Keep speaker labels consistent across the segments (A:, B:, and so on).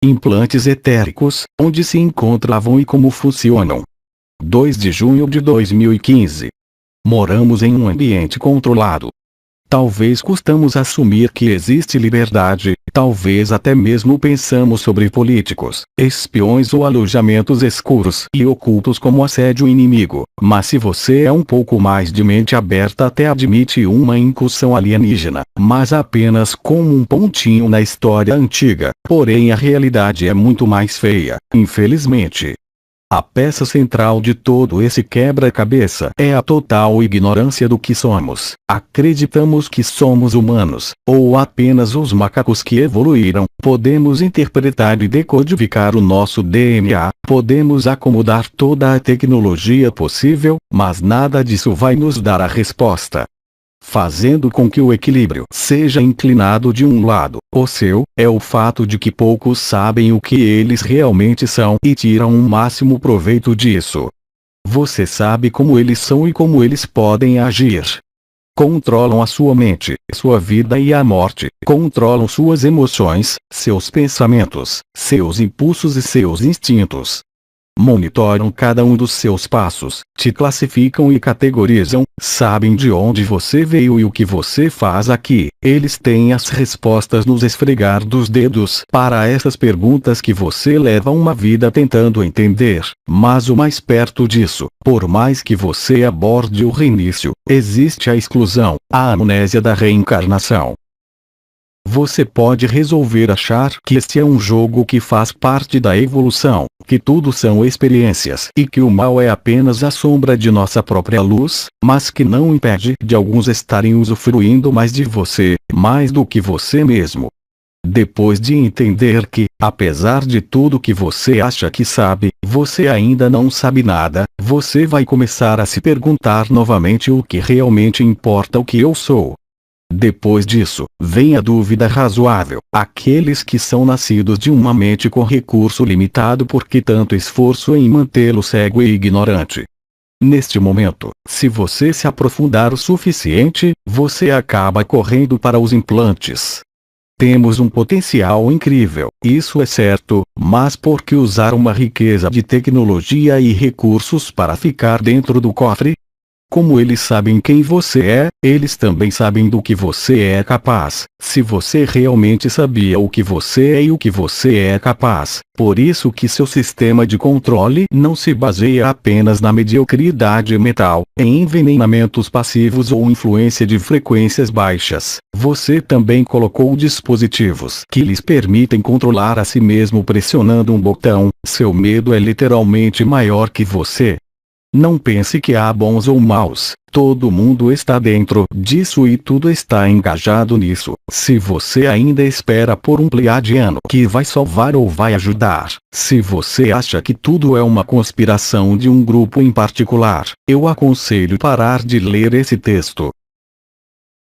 A: Implantes etéricos, onde se encontravam e como funcionam. 2 de junho de 2015. Moramos em um ambiente controlado. Talvez custamos assumir que existe liberdade, talvez até mesmo pensamos sobre políticos, espiões ou alojamentos escuros e ocultos como assédio inimigo, mas se você é um pouco mais de mente aberta até admite uma incursão alienígena, mas apenas como um pontinho na história antiga, porém a realidade é muito mais feia, infelizmente. A peça central de todo esse quebra-cabeça é a total ignorância do que somos. Acreditamos que somos humanos, ou apenas os macacos que evoluíram. Podemos interpretar e decodificar o nosso DNA, podemos acomodar toda a tecnologia possível, mas nada disso vai nos dar a resposta. Fazendo com que o equilíbrio seja inclinado de um lado, o seu, é o fato de que poucos sabem o que eles realmente são e tiram o máximo proveito disso. Você sabe como eles são e como eles podem agir. Controlam a sua mente, sua vida e a morte, controlam suas emoções, seus pensamentos, seus impulsos e seus instintos. Monitoram cada um dos seus passos, te classificam e categorizam, sabem de onde você veio e o que você faz aqui. Eles têm as respostas nos esfregar dos dedos para essas perguntas que você leva uma vida tentando entender. Mas o mais perto disso, por mais que você aborde o reinício, existe a exclusão, a amnésia da reencarnação. Você pode resolver achar que este é um jogo que faz parte da evolução, que tudo são experiências e que o mal é apenas a sombra de nossa própria luz, mas que não impede de alguns estarem usufruindo mais de você, mais do que você mesmo. Depois de entender que, apesar de tudo que você acha que sabe, você ainda não sabe nada, você vai começar a se perguntar novamente o que realmente importa o que eu sou. Depois disso, vem a dúvida razoável. Aqueles que são nascidos de uma mente com recurso limitado por que tanto esforço em mantê-lo cego e ignorante? Neste momento, se você se aprofundar o suficiente, você acaba correndo para os implantes. Temos um potencial incrível, isso é certo, mas por que usar uma riqueza de tecnologia e recursos para ficar dentro do cofre? Como eles sabem quem você é, eles também sabem do que você é capaz. Se você realmente sabia o que você é e o que você é capaz, por isso que seu sistema de controle não se baseia apenas na mediocridade mental, em envenenamentos passivos ou influência de frequências baixas. Você também colocou dispositivos que lhes permitem controlar a si mesmo pressionando um botão. Seu medo é literalmente maior que você. Não pense que há bons ou maus, todo mundo está dentro disso e tudo está engajado nisso. Se você ainda espera por um pleiadiano que vai salvar ou vai ajudar, se você acha que tudo é uma conspiração de um grupo em particular, eu aconselho parar de ler esse texto.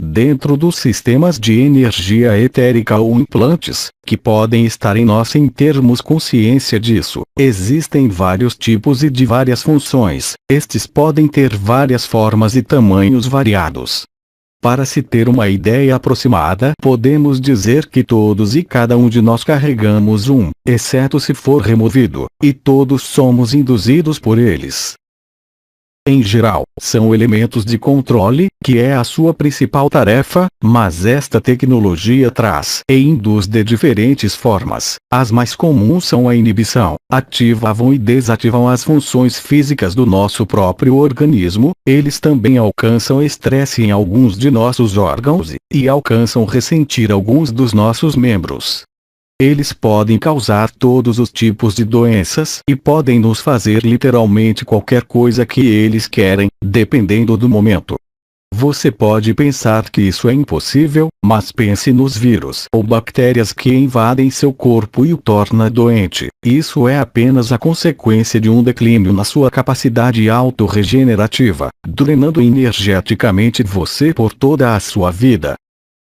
A: Dentro dos sistemas de energia etérica ou implantes, que podem estar em nós sem termos consciência disso, existem vários tipos e de várias funções. Estes podem ter várias formas e tamanhos variados. Para se ter uma ideia aproximada, podemos dizer que todos e cada um de nós carregamos um, exceto se for removido, e todos somos induzidos por eles. Em geral, são elementos de controle, que é a sua principal tarefa, mas esta tecnologia traz e induz de diferentes formas. As mais comuns são a inibição, ativam e desativam as funções físicas do nosso próprio organismo, eles também alcançam estresse em alguns de nossos órgãos e alcançam ressentir alguns dos nossos membros. Eles podem causar todos os tipos de doenças e podem nos fazer literalmente qualquer coisa que eles querem, dependendo do momento. Você pode pensar que isso é impossível, mas pense nos vírus ou bactérias que invadem seu corpo e o torna doente. Isso é apenas a consequência de um declínio na sua capacidade autorregenerativa, drenando energeticamente você por toda a sua vida.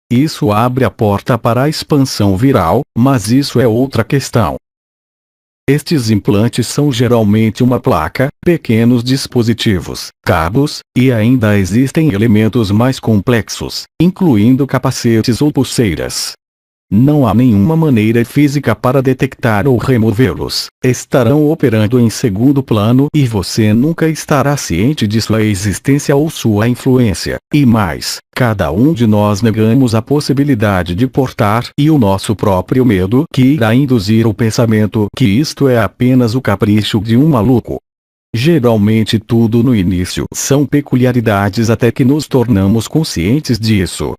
A: Isso abre a porta para a expansão viral, mas isso é outra questão. Estes implantes são geralmente uma placa, pequenos dispositivos, cabos, e ainda existem elementos mais complexos, incluindo capacetes ou pulseiras. Não há nenhuma maneira física para detectar ou removê-los. Estarão operando em segundo plano e você nunca estará ciente de sua existência ou sua influência. E mais, cada um de nós negamos a possibilidade de portar e o nosso próprio medo que irá induzir o pensamento que isto é apenas o capricho de um maluco. Geralmente tudo no início são peculiaridades até que nos tornamos conscientes disso.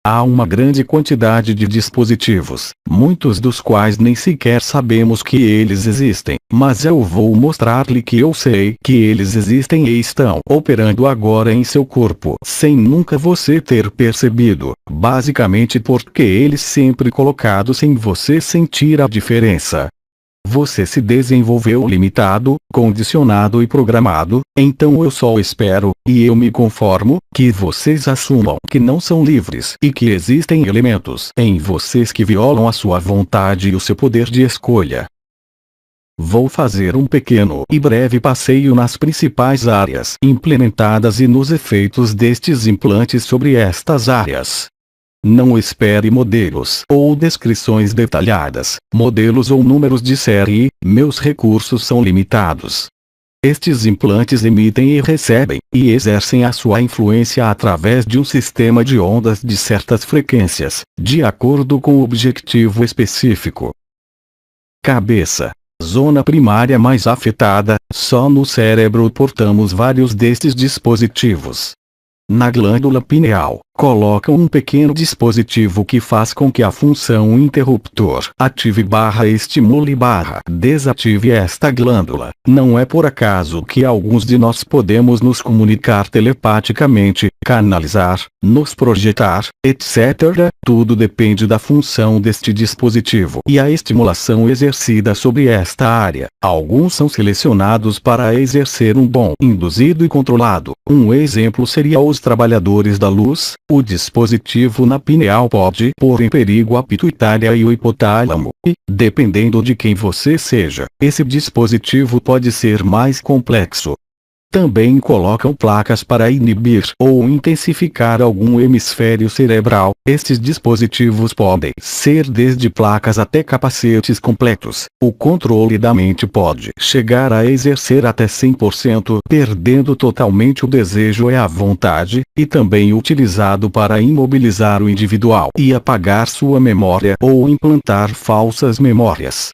A: Há uma grande quantidade de dispositivos, muitos dos quais nem sequer sabemos que eles existem, mas eu vou mostrar-lhe que eu sei que eles existem e estão operando agora em seu corpo sem nunca você ter percebido, basicamente porque eles sempre colocados sem você sentir a diferença. Você se desenvolveu limitado, condicionado e programado, então eu só espero, e eu me conformo, que vocês assumam que não são livres e que existem elementos em vocês que violam a sua vontade e o seu poder de escolha. Vou fazer um pequeno e breve passeio nas principais áreas implementadas e nos efeitos destes implantes sobre estas áreas. Não espere modelos ou descrições detalhadas, modelos ou números de série, meus recursos são limitados. Estes implantes emitem e recebem, e exercem a sua influência através de um sistema de ondas de certas frequências, de acordo com o objetivo específico. Cabeça. Zona primária mais afetada, só no cérebro portamos vários destes dispositivos. Na glândula pineal, colocam um pequeno dispositivo que faz com que a função interruptor ative/estimule/desative esta glândula. Não é por acaso que alguns de nós podemos nos comunicar telepaticamente, canalizar, nos projetar, etc. Tudo depende da função deste dispositivo e a estimulação exercida sobre esta área. Alguns são selecionados para exercer um dom induzido e controlado. Um exemplo seria os trabalhadores da luz. O dispositivo na pineal pode pôr em perigo a pituitária e o hipotálamo, e, dependendo de quem você seja, esse dispositivo pode ser mais complexo. Também colocam placas para inibir ou intensificar algum hemisfério cerebral. Estes dispositivos podem ser desde placas até capacetes completos. O controle da mente pode chegar a exercer até 100%, perdendo totalmente o desejo e a vontade, e também utilizado para imobilizar o individual e apagar sua memória ou implantar falsas memórias.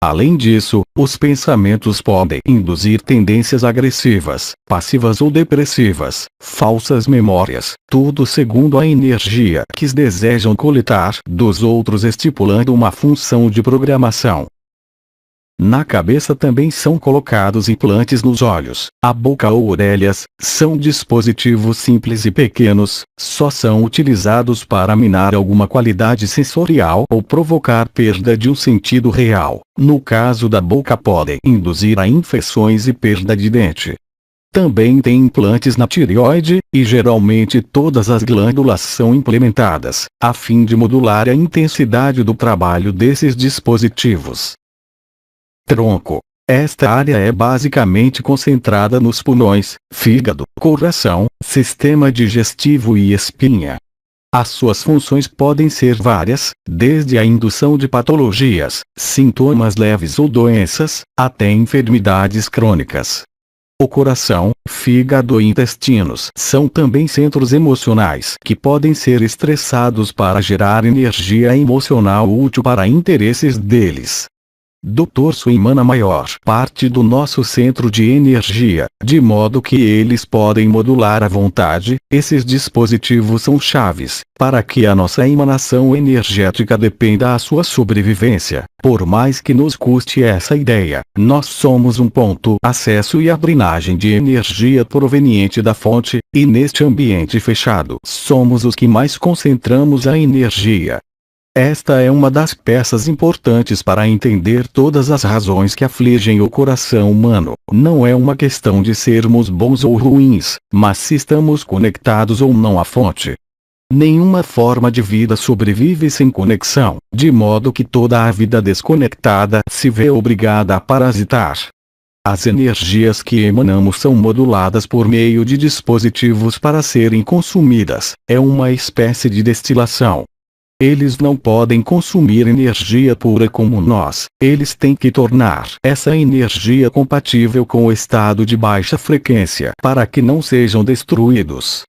A: Além disso, os pensamentos podem induzir tendências agressivas, passivas ou depressivas, falsas memórias, tudo segundo a energia que desejam coletar dos outros, estipulando uma função de programação. Na cabeça também são colocados implantes nos olhos, a boca ou orelhas. São dispositivos simples e pequenos, só são utilizados para minar alguma qualidade sensorial ou provocar perda de um sentido real. No caso da boca, podem induzir a infecções e perda de dente. Também tem implantes na tireoide, e geralmente todas as glândulas são implementadas, a fim de modular a intensidade do trabalho desses dispositivos. Tronco. Esta área é basicamente concentrada nos pulmões, fígado, coração, sistema digestivo e espinha. As suas funções podem ser várias, desde a indução de patologias, sintomas leves ou doenças, até enfermidades crônicas. O coração, fígado e intestinos são também centros emocionais que podem ser estressados para gerar energia emocional útil para interesses deles. Do torso emana maior parte do nosso centro de energia, de modo que eles podem modular à vontade. Esses dispositivos são chaves para que a nossa emanação energética dependa da sua sobrevivência. Por mais que nos custe essa ideia, nós somos um ponto de acesso e a drenagem de energia proveniente da fonte, e neste ambiente fechado somos os que mais concentramos a energia. Esta é uma das peças importantes para entender todas as razões que afligem o coração humano. Não é uma questão de sermos bons ou ruins, mas se estamos conectados ou não à fonte. Nenhuma forma de vida sobrevive sem conexão, de modo que toda a vida desconectada se vê obrigada a parasitar. As energias que emanamos são moduladas por meio de dispositivos para serem consumidas. É uma espécie de destilação. Eles não podem consumir energia pura como nós, eles têm que tornar essa energia compatível com o estado de baixa frequência para que não sejam destruídos.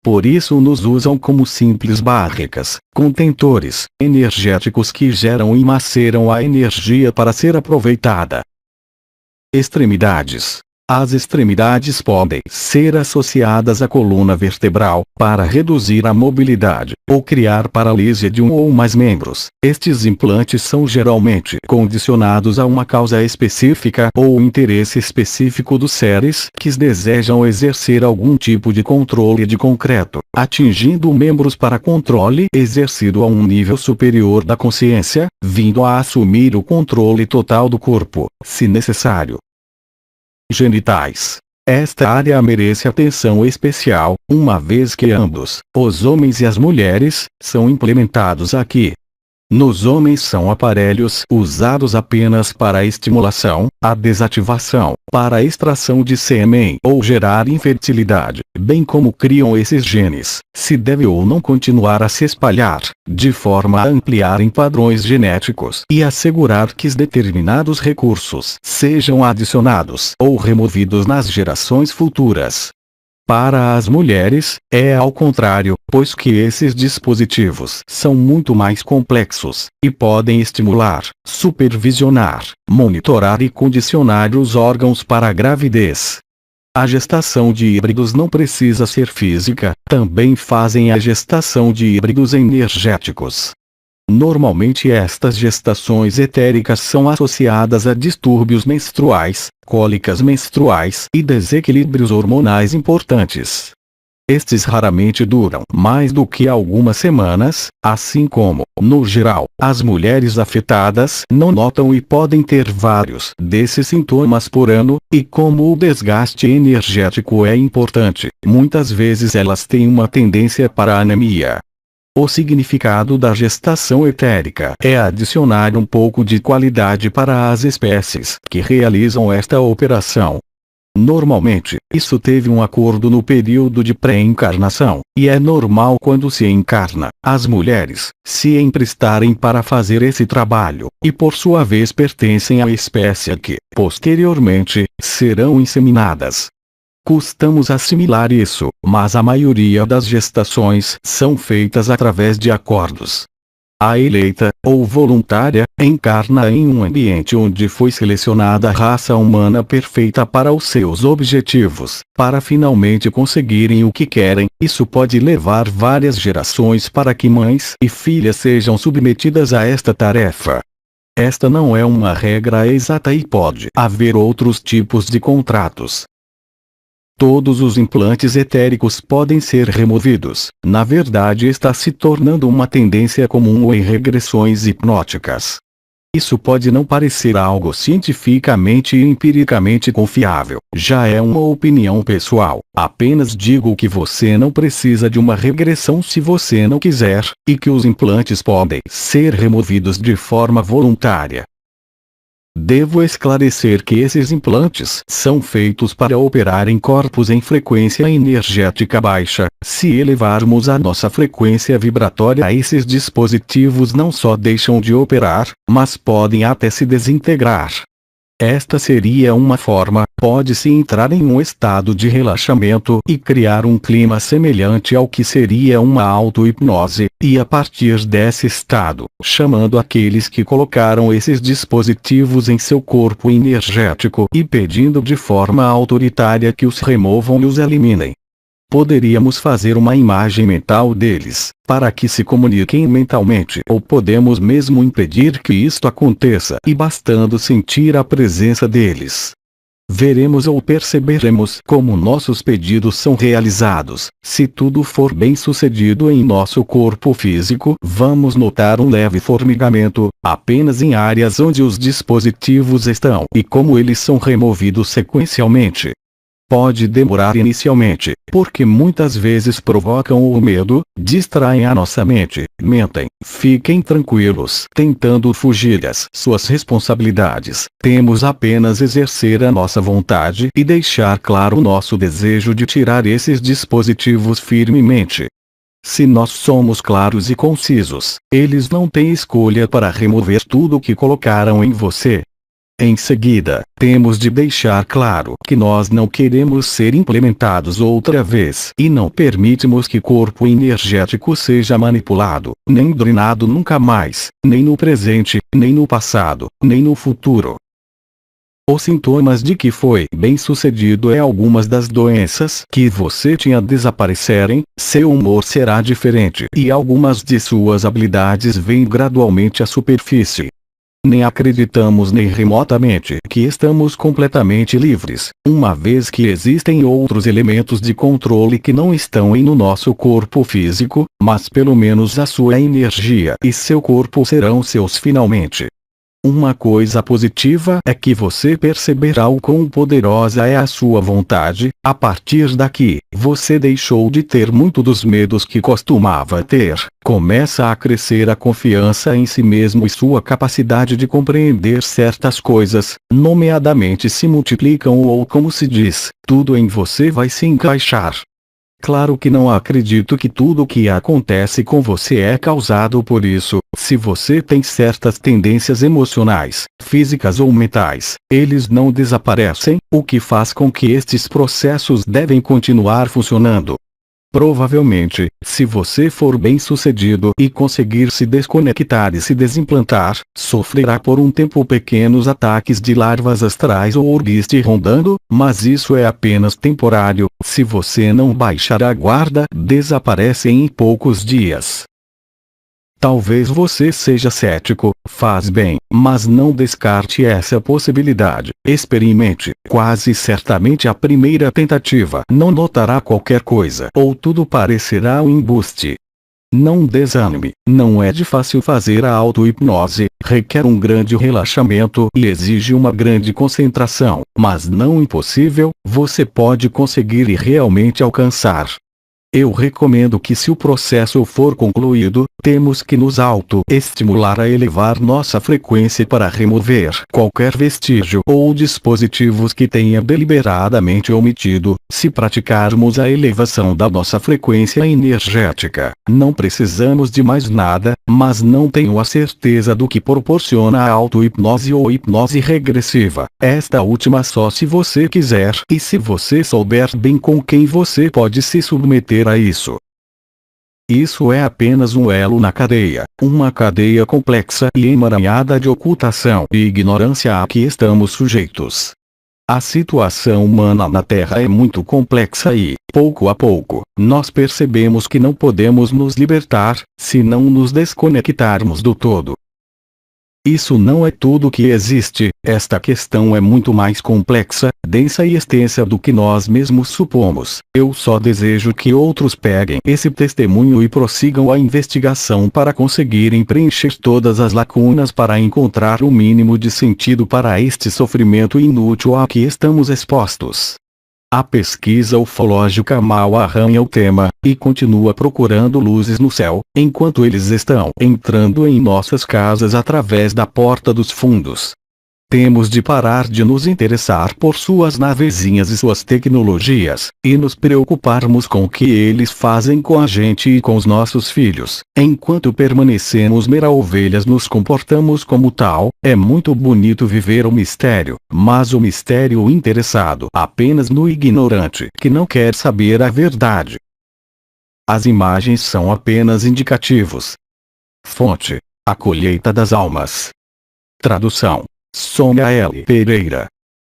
A: Por isso nos usam como simples barricas, contentores energéticos que geram e maceram a energia para ser aproveitada. Extremidades. As extremidades podem ser associadas à coluna vertebral, para reduzir a mobilidade, ou criar paralisia de um ou mais membros. Estes implantes são geralmente condicionados a uma causa específica ou interesse específico dos seres que desejam exercer algum tipo de controle de concreto, atingindo membros para controle exercido a um nível superior da consciência, vindo a assumir o controle total do corpo, se necessário. Genitais. Esta área merece atenção especial, uma vez que ambos, os homens e as mulheres, são implementados aqui. Nos homens são aparelhos usados apenas para a estimulação, a desativação, para a extração de sêmen ou gerar infertilidade, bem como criam esses genes, se deve ou não continuar a se espalhar, de forma a ampliar em padrões genéticos e assegurar que determinados recursos sejam adicionados ou removidos nas gerações futuras. Para as mulheres, é ao contrário, pois que esses dispositivos são muito mais complexos, e podem estimular, supervisionar, monitorar e condicionar os órgãos para a gravidez. A gestação de híbridos não precisa ser física, também fazem a gestação de híbridos energéticos. Normalmente estas gestações etéricas são associadas a distúrbios menstruais, cólicas menstruais e desequilíbrios hormonais importantes. Estes raramente duram mais do que algumas semanas, assim como, no geral, as mulheres afetadas não notam e podem ter vários desses sintomas por ano, e como o desgaste energético é importante, muitas vezes elas têm uma tendência para a anemia. O significado da gestação etérica é adicionar um pouco de qualidade para as espécies que realizam esta operação. Normalmente, isso teve um acordo no período de pré-encarnação, e é normal quando se encarna, as mulheres se emprestarem para fazer esse trabalho, e por sua vez pertencem à espécie que, posteriormente, serão inseminadas. Custamos assimilar isso, mas a maioria das gestações são feitas através de acordos. A eleita, ou voluntária, encarna em um ambiente onde foi selecionada a raça humana perfeita para os seus objetivos, para finalmente conseguirem o que querem. Isso pode levar várias gerações para que mães e filhas sejam submetidas a esta tarefa. Esta não é uma regra exata e pode haver outros tipos de contratos. Todos os implantes etéricos podem ser removidos. Na verdade, está se tornando uma tendência comum em regressões hipnóticas. Isso pode não parecer algo cientificamente e empiricamente confiável. Já é uma opinião pessoal. Apenas digo que você não precisa de uma regressão se você não quiser, e que os implantes podem ser removidos de forma voluntária. Devo esclarecer que esses implantes são feitos para operar em corpos em frequência energética baixa. Se elevarmos a nossa frequência vibratória, esses dispositivos não só deixam de operar, mas podem até se desintegrar. Esta seria uma forma, pode-se entrar em um estado de relaxamento e criar um clima semelhante ao que seria uma auto-hipnose, e a partir desse estado, chamando aqueles que colocaram esses dispositivos em seu corpo energético e pedindo de forma autoritária que os removam e os eliminem. Poderíamos fazer uma imagem mental deles, para que se comuniquem mentalmente, ou podemos mesmo impedir que isto aconteça e bastando sentir a presença deles. Veremos ou perceberemos como nossos pedidos são realizados. Se tudo for bem sucedido em nosso corpo físico, vamos notar um leve formigamento, apenas em áreas onde os dispositivos estão e como eles são removidos sequencialmente. Pode demorar inicialmente, porque muitas vezes provocam o medo, distraem a nossa mente, mentem. Fiquem tranquilos. Tentando fugir das suas responsabilidades, temos apenas exercer a nossa vontade e deixar claro o nosso desejo de tirar esses dispositivos firmemente. Se nós somos claros e concisos, eles não têm escolha para remover tudo o que colocaram em você. Em seguida, temos de deixar claro que nós não queremos ser implementados outra vez e não permitimos que corpo energético seja manipulado, nem drenado nunca mais, nem no presente, nem no passado, nem no futuro. Os sintomas de que foi bem-sucedido é algumas das doenças que você tinha desaparecerem, seu humor será diferente e algumas de suas habilidades vêm gradualmente à superfície. Nem acreditamos nem remotamente que estamos completamente livres, uma vez que existem outros elementos de controle que não estão no nosso corpo físico, mas pelo menos a sua energia e seu corpo serão seus finalmente. Uma coisa positiva é que você perceberá o quão poderosa é a sua vontade. A partir daqui, você deixou de ter muito dos medos que costumava ter. Começa a crescer a confiança em si mesmo e sua capacidade de compreender certas coisas, nomeadamente se multiplicam ou como se diz, tudo em você vai se encaixar. Claro que não acredito que tudo o que acontece com você é causado por isso. Se você tem certas tendências emocionais, físicas ou mentais, eles não desaparecem, o que faz com que estes processos devem continuar funcionando. Provavelmente, se você for bem-sucedido e conseguir se desconectar e se desimplantar, sofrerá por um tempo pequenos ataques de larvas astrais ou orguiste rondando, mas isso é apenas temporário. Se você não baixar a guarda, desaparecem em poucos dias. Talvez você seja cético, faz bem, mas não descarte essa possibilidade. Experimente, quase certamente a primeira tentativa não notará qualquer coisa ou tudo parecerá um embuste. Não desanime, não é de fácil fazer a auto-hipnose, requer um grande relaxamento e exige uma grande concentração, mas não impossível, você pode conseguir e realmente alcançar. Eu recomendo que se o processo for concluído, temos que nos auto-estimular a elevar nossa frequência para remover qualquer vestígio ou dispositivos que tenha deliberadamente omitido. Se praticarmos a elevação da nossa frequência energética, não precisamos de mais nada, mas não tenho a certeza do que proporciona a auto-hipnose ou hipnose regressiva. Esta última só se você quiser e se você souber bem com quem você pode se submeter a isso. Isso é apenas um elo na cadeia, uma cadeia complexa e emaranhada de ocultação e ignorância a que estamos sujeitos. A situação humana na Terra é muito complexa e, pouco a pouco, nós percebemos que não podemos nos libertar, se não nos desconectarmos do todo. Isso não é tudo que existe, esta questão é muito mais complexa, densa e extensa do que nós mesmos supomos. Eu só desejo que outros peguem esse testemunho e prossigam a investigação para conseguirem preencher todas as lacunas para encontrar o mínimo de sentido para este sofrimento inútil a que estamos expostos. A pesquisa ufológica mal arranha o tema, e continua procurando luzes no céu, enquanto eles estão entrando em nossas casas através da porta dos fundos. Temos de parar de nos interessar por suas navezinhas e suas tecnologias, e nos preocuparmos com o que eles fazem com a gente e com os nossos filhos. Enquanto permanecemos mera ovelhas nos comportamos como tal. É muito bonito viver o mistério, mas o mistério interessado apenas no ignorante que não quer saber a verdade. As imagens são apenas indicativos. Fonte: A Colheita das Almas. Tradução: Sônia L. Pereira.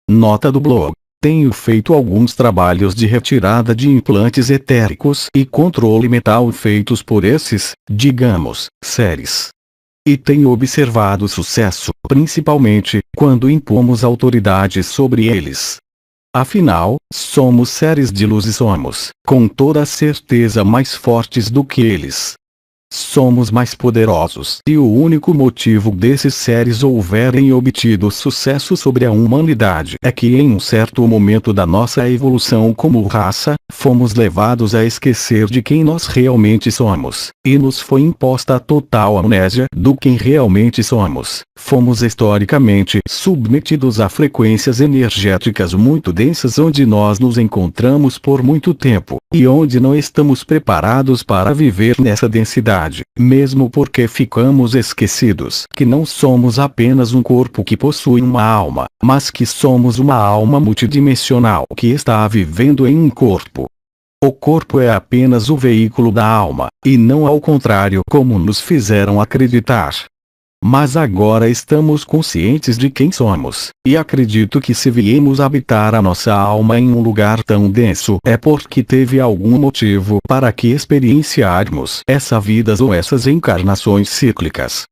A: Nota do blog: tenho feito alguns trabalhos de retirada de implantes etéricos e controle mental feitos por esses, digamos, seres. E tenho observado sucesso, principalmente, quando impomos autoridade sobre eles. Afinal, somos seres de luz e somos, com toda certeza, mais fortes do que eles. Somos mais poderosos e o único motivo desses seres houverem obtido sucesso sobre a humanidade é que em um certo momento da nossa evolução como raça, fomos levados a esquecer de quem nós realmente somos, e nos foi imposta a total amnésia do quem realmente somos. Fomos historicamente submetidos a frequências energéticas muito densas onde nós nos encontramos por muito tempo, e onde não estamos preparados para viver nessa densidade, mesmo porque ficamos esquecidos que não somos apenas um corpo que possui uma alma, mas que somos uma alma multidimensional que está vivendo em um corpo. O corpo é apenas o veículo da alma, e não ao contrário como nos fizeram acreditar. Mas agora estamos conscientes de quem somos, e acredito que se viemos habitar a nossa alma em um lugar tão denso é porque teve algum motivo para que experienciarmos essas vidas ou essas encarnações cíclicas.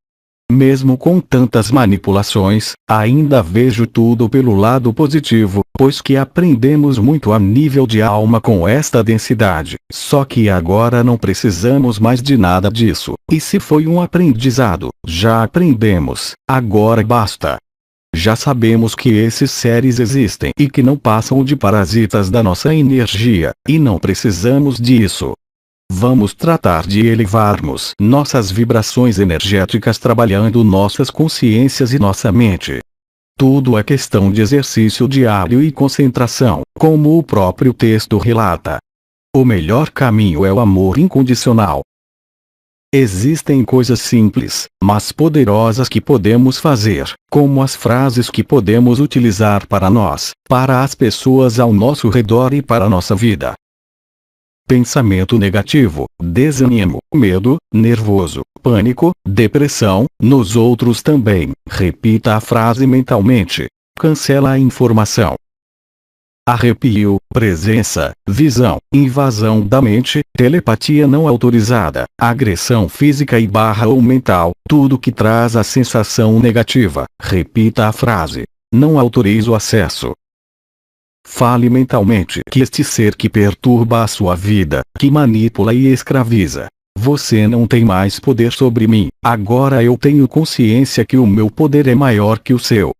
A: Mesmo com tantas manipulações, ainda vejo tudo pelo lado positivo, pois que aprendemos muito a nível de alma com esta densidade, só que agora não precisamos mais de nada disso, e se foi um aprendizado, já aprendemos, agora basta. Já sabemos que esses seres existem e que não passam de parasitas da nossa energia, e não precisamos disso. Vamos tratar de elevarmos nossas vibrações energéticas trabalhando nossas consciências e nossa mente. Tudo é questão de exercício diário e concentração, como o próprio texto relata. O melhor caminho é o amor incondicional. Existem coisas simples, mas poderosas que podemos fazer, como as frases que podemos utilizar para nós, para as pessoas ao nosso redor e para a nossa vida. Pensamento negativo, desânimo, medo, nervoso, pânico, depressão, nos outros também. Repita a frase mentalmente. Cancela a informação. Arrepio, presença, visão, invasão da mente, telepatia não autorizada, agressão física e ou mental, tudo que traz a sensação negativa. Repita a frase. Não autorizo acesso. Fale mentalmente que este ser que perturba a sua vida, que manipula e escraviza. Você não tem mais poder sobre mim, agora eu tenho consciência que o meu poder é maior que o seu.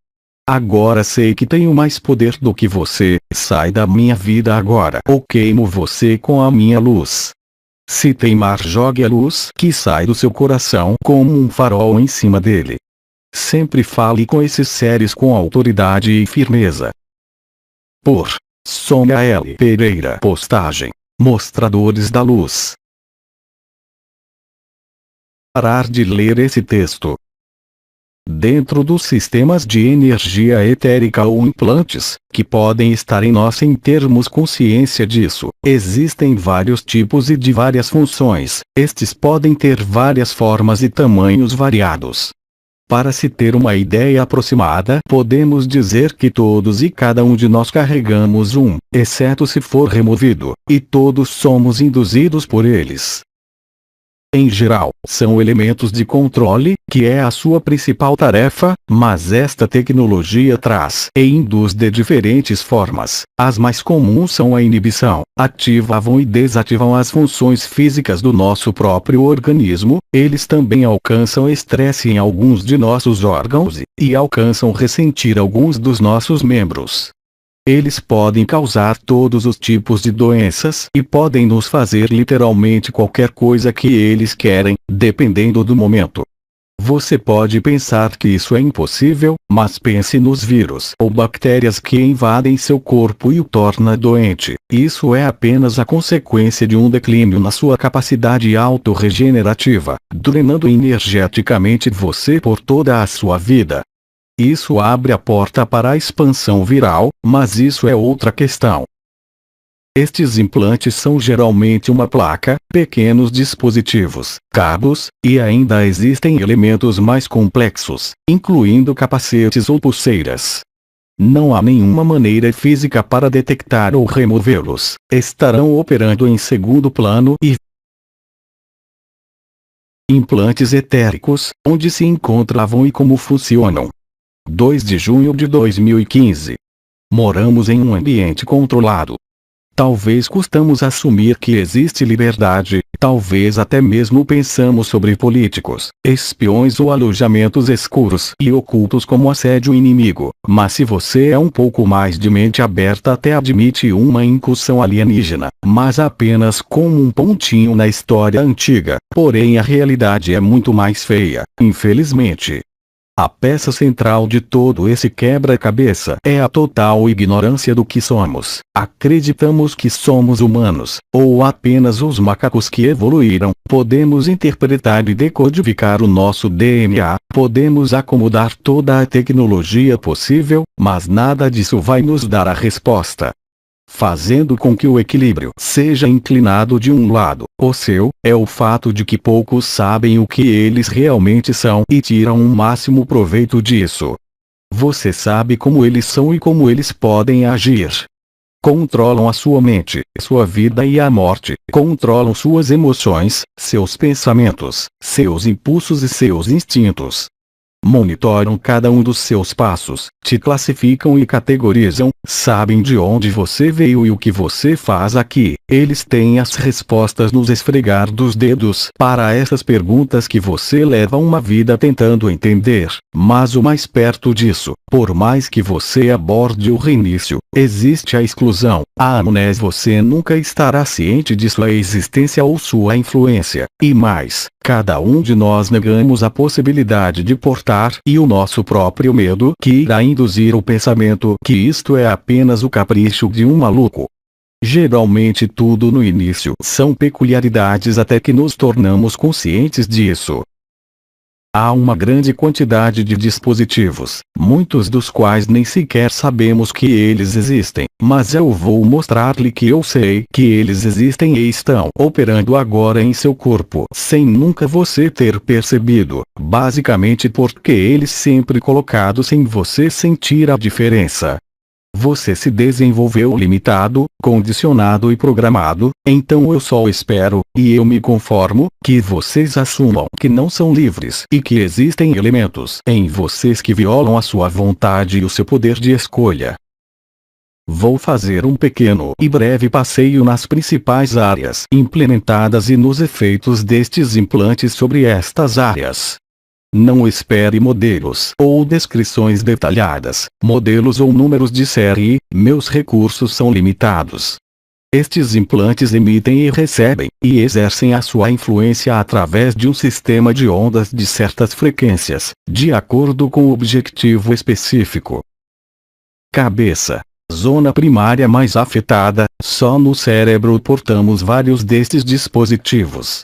A: Agora sei que tenho mais poder do que você, sai da minha vida agora ou queimo você com a minha luz. Se teimar, jogue a luz que sai do seu coração como um farol em cima dele. Sempre fale com esses seres com autoridade e firmeza. Por Sônia L. Pereira. Postagem: Mostradores da Luz. Parar de ler esse texto. Dentro dos sistemas de energia etérica ou implantes, que podem estar em nós sem termos consciência disso, existem vários tipos e de várias funções. Estes podem ter várias formas e tamanhos variados. Para se ter uma ideia aproximada, podemos dizer que todos e cada um de nós carregamos um, exceto se for removido, e todos somos induzidos por eles. Em geral, são elementos de controle, que é a sua principal tarefa, mas esta tecnologia traz e induz de diferentes formas. As mais comuns são a inibição, ativam e desativam as funções físicas do nosso próprio organismo, eles também alcançam estresse em alguns de nossos órgãos e alcançam ressentir alguns dos nossos membros. Eles podem causar todos os tipos de doenças e podem nos fazer literalmente qualquer coisa que eles querem, dependendo do momento. Você pode pensar que isso é impossível, mas pense nos vírus ou bactérias que invadem seu corpo e o torna doente. Isso é apenas a consequência de um declínio na sua capacidade autorregenerativa, drenando energeticamente você por toda a sua vida. Isso abre a porta para a expansão viral, mas isso é outra questão. Estes implantes são geralmente uma placa, pequenos dispositivos, cabos, e ainda existem elementos mais complexos, incluindo capacetes ou pulseiras. Não há nenhuma maneira física para detectar ou removê-los, estarão operando em segundo plano e implantes etéricos, onde se encontravam e como funcionam. 2 de junho de 2015. Moramos em um ambiente controlado. Talvez custamos assumir que existe liberdade, Talvez até mesmo pensamos sobre políticos, espiões ou alojamentos escuros e ocultos como assédio inimigo. Mas se você é um pouco mais de mente aberta, até admite uma incursão alienígena, mas apenas como um pontinho na história antiga. Porém a realidade é muito mais feia, infelizmente. A peça central de todo esse quebra-cabeça é a total ignorância do que somos. Acreditamos que somos humanos, ou apenas os macacos que evoluíram. Podemos interpretar e decodificar o nosso DNA, podemos acomodar toda a tecnologia possível, mas nada disso vai nos dar a resposta. Fazendo com que o equilíbrio seja inclinado de um lado, o seu, é o fato de que poucos sabem o que eles realmente são e tiram um máximo proveito disso. Você sabe como eles são e como eles podem agir. Controlam a sua mente, sua vida e a morte, controlam suas emoções, seus pensamentos, seus impulsos e seus instintos. Monitoram cada um dos seus passos, te classificam e categorizam, sabem de onde você veio e o que você faz aqui. Eles têm as respostas nos esfregar dos dedos para essas perguntas que você leva uma vida tentando entender. Mas o mais perto disso, por mais que você aborde o reinício, existe a exclusão, a amnésia. Você nunca estará ciente de sua existência ou sua influência. E mais, cada um de nós negamos a possibilidade de portar e o nosso próprio medo que irá induzir o pensamento que isto é apenas o capricho de um maluco. Geralmente tudo no início são peculiaridades até que nos tornamos conscientes disso. Há uma grande quantidade de dispositivos, muitos dos quais nem sequer sabemos que eles existem, mas eu vou mostrar-lhe que eu sei que eles existem e estão operando agora em seu corpo sem nunca você ter percebido, basicamente porque eles sempre colocados sem você sentir a diferença. Você se desenvolveu limitado, condicionado e programado, então eu só espero, e eu me conformo, que vocês assumam que não são livres e que existem elementos em vocês que violam a sua vontade e o seu poder de escolha. Vou fazer um pequeno e breve passeio nas principais áreas implementadas e nos efeitos destes implantes sobre estas áreas. Não espere modelos ou descrições detalhadas, modelos ou números de série, meus recursos são limitados. Estes implantes emitem e recebem, e exercem a sua influência através de um sistema de ondas de certas frequências, de acordo com o objetivo específico. Cabeça. Zona primária mais afetada, só no cérebro portamos vários destes dispositivos.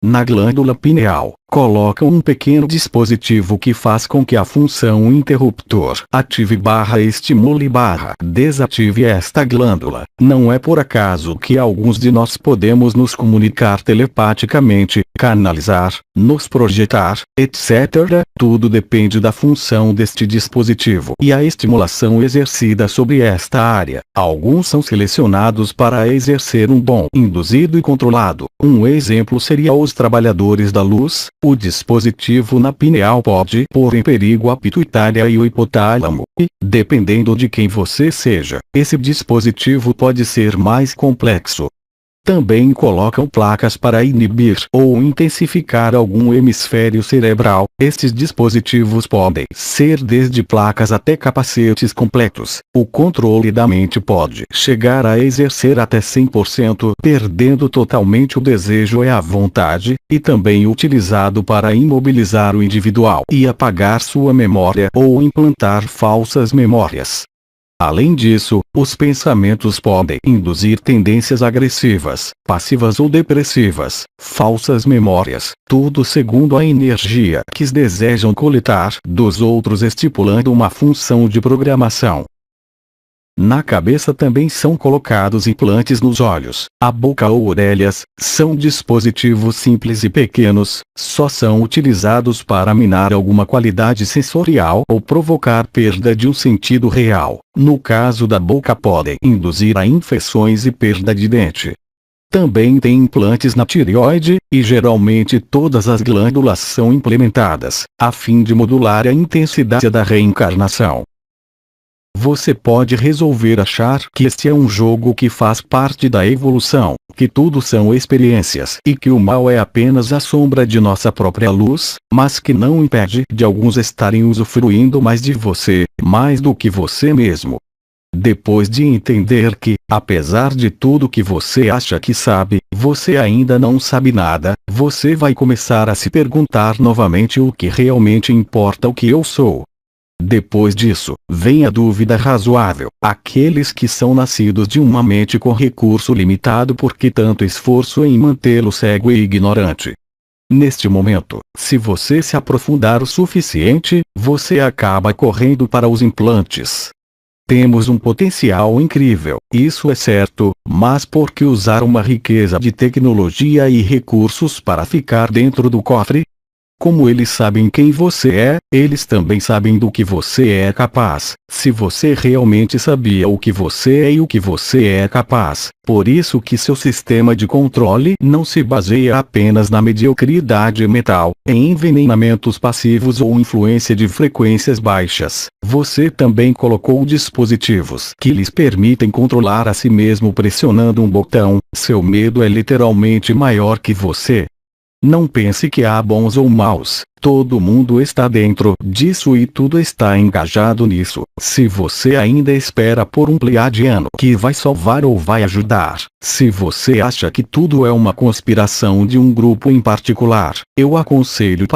A: Na glândula pineal, colocam um pequeno dispositivo que faz com que a função interruptor ative/estimule/desative esta glândula. Não é por acaso que alguns de nós podemos nos comunicar telepaticamente, canalizar, nos projetar, etc. Tudo depende da função deste dispositivo e a estimulação exercida sobre esta área. Alguns são selecionados para exercer um dom induzido e controlado. Um exemplo seria os trabalhadores da luz. O dispositivo na pineal pode pôr em perigo a pituitária e o hipotálamo, e, dependendo de quem você seja, esse dispositivo pode ser mais complexo. Também colocam placas para inibir ou intensificar algum hemisfério cerebral. Estes dispositivos podem ser desde placas até capacetes completos. O controle da mente pode chegar a exercer até 100%, perdendo totalmente o desejo e a vontade, e também utilizado para imobilizar o individual e apagar sua memória ou implantar falsas memórias. Além disso, os pensamentos podem induzir tendências agressivas, passivas ou depressivas, falsas memórias, tudo segundo a energia que desejam coletar dos outros, estipulando uma função de programação. Na cabeça também são colocados implantes nos olhos, a boca ou orelhas. São dispositivos simples e pequenos, só são utilizados para minar alguma qualidade sensorial ou provocar perda de um sentido real. No caso da boca, podem induzir a infecções e perda de dente. Também tem implantes na tireoide, e geralmente todas as glândulas são implementadas, a fim de modular a intensidade da reencarnação. Você pode resolver achar que este é um jogo que faz parte da evolução, que tudo são experiências e que o mal é apenas a sombra de nossa própria luz, mas que não impede de alguns estarem usufruindo mais de você, mais do que você mesmo. Depois de entender que, apesar de tudo que você acha que sabe, você ainda não sabe nada, você vai começar a se perguntar novamente o que realmente importa, o que eu sou. Depois disso, vem a dúvida razoável. Aqueles que são nascidos de uma mente com recurso limitado, por que tanto esforço em mantê-lo cego e ignorante? Neste momento, se você se aprofundar o suficiente, você acaba correndo para os implantes. Temos um potencial incrível, isso é certo, mas por que usar uma riqueza de tecnologia e recursos para ficar dentro do cofre? Como eles sabem quem você é, eles também sabem do que você é capaz. Se você realmente sabia o que você é e o que você é capaz, por isso que seu sistema de controle não se baseia apenas na mediocridade mental, em envenenamentos passivos ou influência de frequências baixas. Você também colocou dispositivos que lhes permitem controlar a si mesmo pressionando um botão. Seu medo é literalmente maior que você. Não pense que há bons ou maus, todo mundo está dentro disso e tudo está engajado nisso. Se você ainda espera por um pleiadiano que vai salvar ou vai ajudar, se você acha que tudo é uma conspiração de um grupo em particular, eu aconselho